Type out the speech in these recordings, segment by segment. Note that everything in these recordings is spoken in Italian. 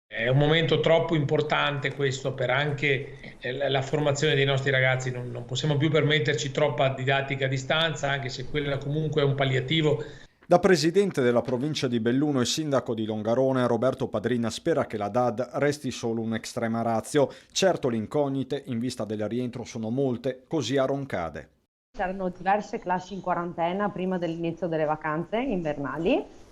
È un momento troppo importante questo per anche la formazione dei nostri ragazzi. Non possiamo più permetterci troppa didattica a distanza, anche se quella comunque è un palliativo. Da presidente della provincia di Belluno e sindaco di Longarone, Roberto Padrina spera che la DAD resti solo un'extrema ratio. Certo le incognite in vista del rientro sono molte, così a Roncade. C'erano diverse classi in quarantena prima dell'inizio delle vacanze invernali,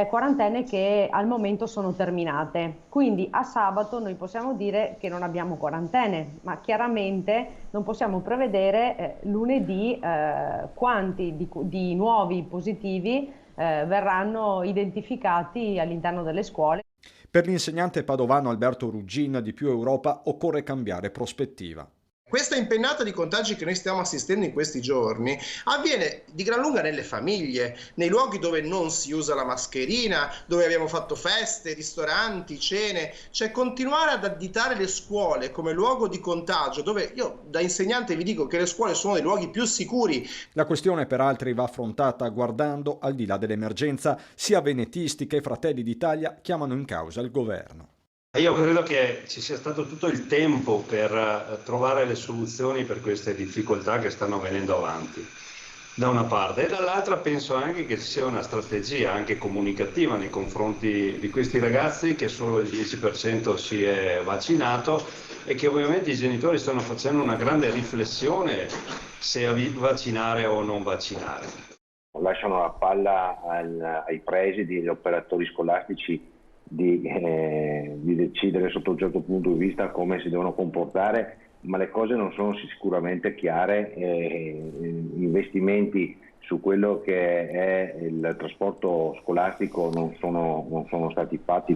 quarantene che al momento sono terminate. Quindi a sabato noi possiamo dire che non abbiamo quarantene, ma chiaramente non possiamo prevedere lunedì quanti di nuovi positivi verranno identificati all'interno delle scuole. Per l'insegnante padovano Alberto Ruggin di Più Europa occorre cambiare prospettiva. Questa impennata di contagi che noi stiamo assistendo in questi giorni avviene di gran lunga nelle famiglie, nei luoghi dove non si usa la mascherina, dove abbiamo fatto feste, ristoranti, cene, cioè continuare ad additare le scuole come luogo di contagio, dove io da insegnante vi dico che le scuole sono dei luoghi più sicuri. La questione per altri va affrontata guardando al di là dell'emergenza. Sia venetisti che Fratelli d'Italia chiamano in causa il governo. Io credo che ci sia stato tutto il tempo per trovare le soluzioni per queste difficoltà che stanno venendo avanti, da una parte, e dall'altra penso anche che ci sia una strategia anche comunicativa nei confronti di questi ragazzi, che solo il 10% si è vaccinato e che ovviamente i genitori stanno facendo una grande riflessione se vaccinare o non vaccinare. Lasciano la palla ai presidi, agli operatori scolastici di decidere sotto un certo punto di vista come si devono comportare, ma le cose non sono sicuramente chiare. Investimenti su quello che è il trasporto scolastico non sono stati fatti.